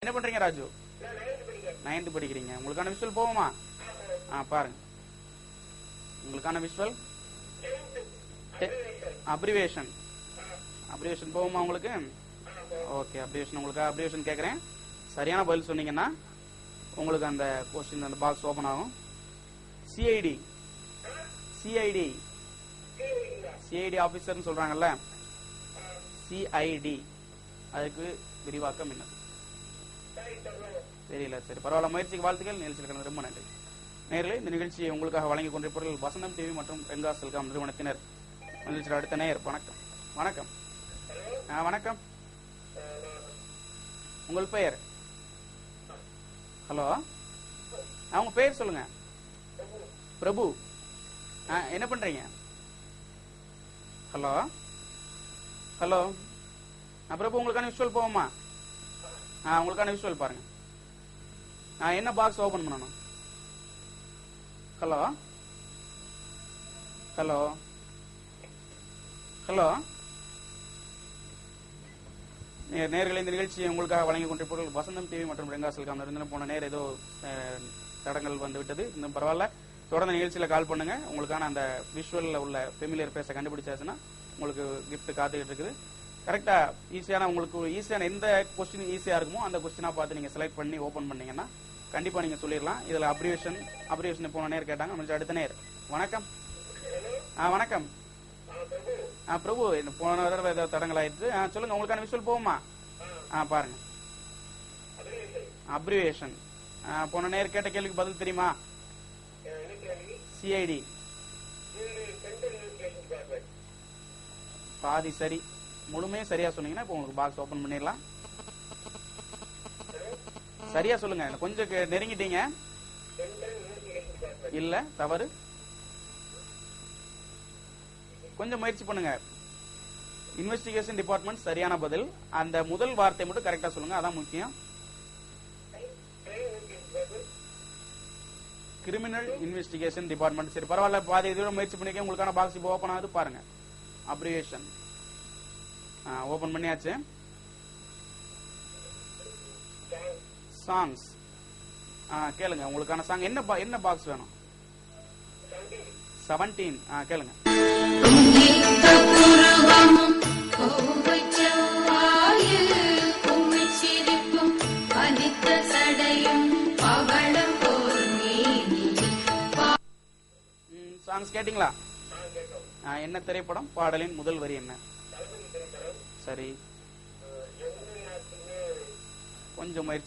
என்ன பண்றீங்க ராஜு? 9th படிக்கிறீங்க. உங்களுக்கான விஷுவல் போவோமா? பாருங்க. உங்களுக்கான விஷுவல் அப்ரிவேஷன். அப்ரிவேஷன் போவோமா உங்களுக்கு? ஓகே, அப்ரிவேஷன் உங்களுக்கு அப்ரிவேஷன் கேட்கறேன். சரியான பதில் சொன்னீங்கன்னா உங்களுக்கு அந்த கொஸ்டின் அந்த பாக்ஸ் ஓபன் ஆகும். சிஐடி சிஐடி சிஐடி ஆபீசர்னு சொல்றாங்கல்ல, சிஐடி அதுக்கு விரிவாக்கம் என்ன? தெரியல. சரி, பரவாயில்ல. முயற்சிக்கு வாழ்த்துக்கள். நிகழ்ச்சியில் கலந்து ரொம்ப நன்றி. நேயர்களே, இந்த நிகழ்ச்சியை உங்களுக்காக வழங்கிக் கொண்டிருப்பவர்கள் வசந்தம் டிவி மற்றும் ரெங்கா செல்காம் நிறுவனத்தினர். நிகழ்ச்சியில் அடுத்த நேயர். வணக்கம். வணக்கம். வணக்கம். உங்கள் பெயர்? ஹலோ, அவங்க பெயர் சொல்லுங்க. பிரபு. என்ன பண்றீங்க? ஹலோ ஹலோ பிரபு, உங்களுக்கான விஷுவல் போவோமா? உங்களுக்கான விஷுவல் பாருங்க. என்ன பாக்ஸ் ஓபன் பண்ணணும்? ஹலோ ஹலோ ஹலோ நேயர்களே, இந்த நிகழ்ச்சியை உங்களுக்காக வழங்கிக் கொண்டிருப்பவர்கள் வசந்தம் டிவி மற்றும் ரெங்கா செல்காம் நிறுவனம். போன நேரம் ஏதோ தடங்கள் வந்து விட்டது. இன்னும் பரவாயில்ல, தொடர்ந்து நிகழ்ச்சியில கால் பண்ணுங்க. உங்களுக்கான அந்த விஷுவல்ல உள்ள ஃபெமிலியர் பேச கண்டுபிடிச்சாச்சுன்னா உங்களுக்கு கிஃப்ட் காத்துக்கிட்டு இருக்குது. கரெக்டா ஈஸியான, உங்களுக்கு ஈஸியான எந்த கொஸ்டின் ஈஸியா இருக்குமோ அந்த கொஸ்டினா பார்த்து நீங்க செலக்ட் பண்ணி ஓபன் பண்ணீங்கன்னா கண்டிப்பா நீங்க சொல்லிடலாம். இதுல அப்ரிவேஷன் போன நேர் கேட்டாங்க. அடுத்த நேர். வணக்கம். வணக்கம். பிரபு, போன தடவை ஏதாவது தடங்கள் ஆயிடுச்சு. சொல்லுங்க, உங்களுக்கான விஷுவல் போகுமா? பாருங்க. அப்ரிவேஷன். போன நேர் கேட்ட கேள்விக்கு பதில் தெரியுமா? சிஐடி. பாதி சரி. முழுமையே சரியா சொன்னீங்கன்னா இப்போ உங்களுக்கு பாக்ஸ் ஓபன் பண்ணிடலாம். சரியா சொல்லுங்க, கொஞ்சம் நெருங்கிட்டீங்க. இல்ல, தவறு. கொஞ்சம் முயற்சி பண்ணுங்க. இன்வெஸ்டிகேஷன் டிபார்ட்மெண்ட் சரியான பதில். அந்த முதல் வார்த்தை மட்டும் கரெக்டா சொல்லுங்க, அதான் முக்கியம். Criminal investigation department. சரி, பரவாயில்ல, பாதி இதோட முயற்சி பண்ணிக்க. உங்களுக்கான பாக்ஸ் இப்போ ஓபன் ஆகுது பாருங்க. அப்ரிவேஷன் ஓபன் பண்ணியாச்சு. சாங்ஸ் கேளுங்க. உங்களுக்கான சாங் என்ன பாக்ஸ் வேணும்? 17. கேளுங்க. சாங்ஸ் கேட்டீங்களா? என்ன திரைப்படம்? பாடலின் முதல் வரி என்ன? சரி, கொஞ்சம் முயற்சி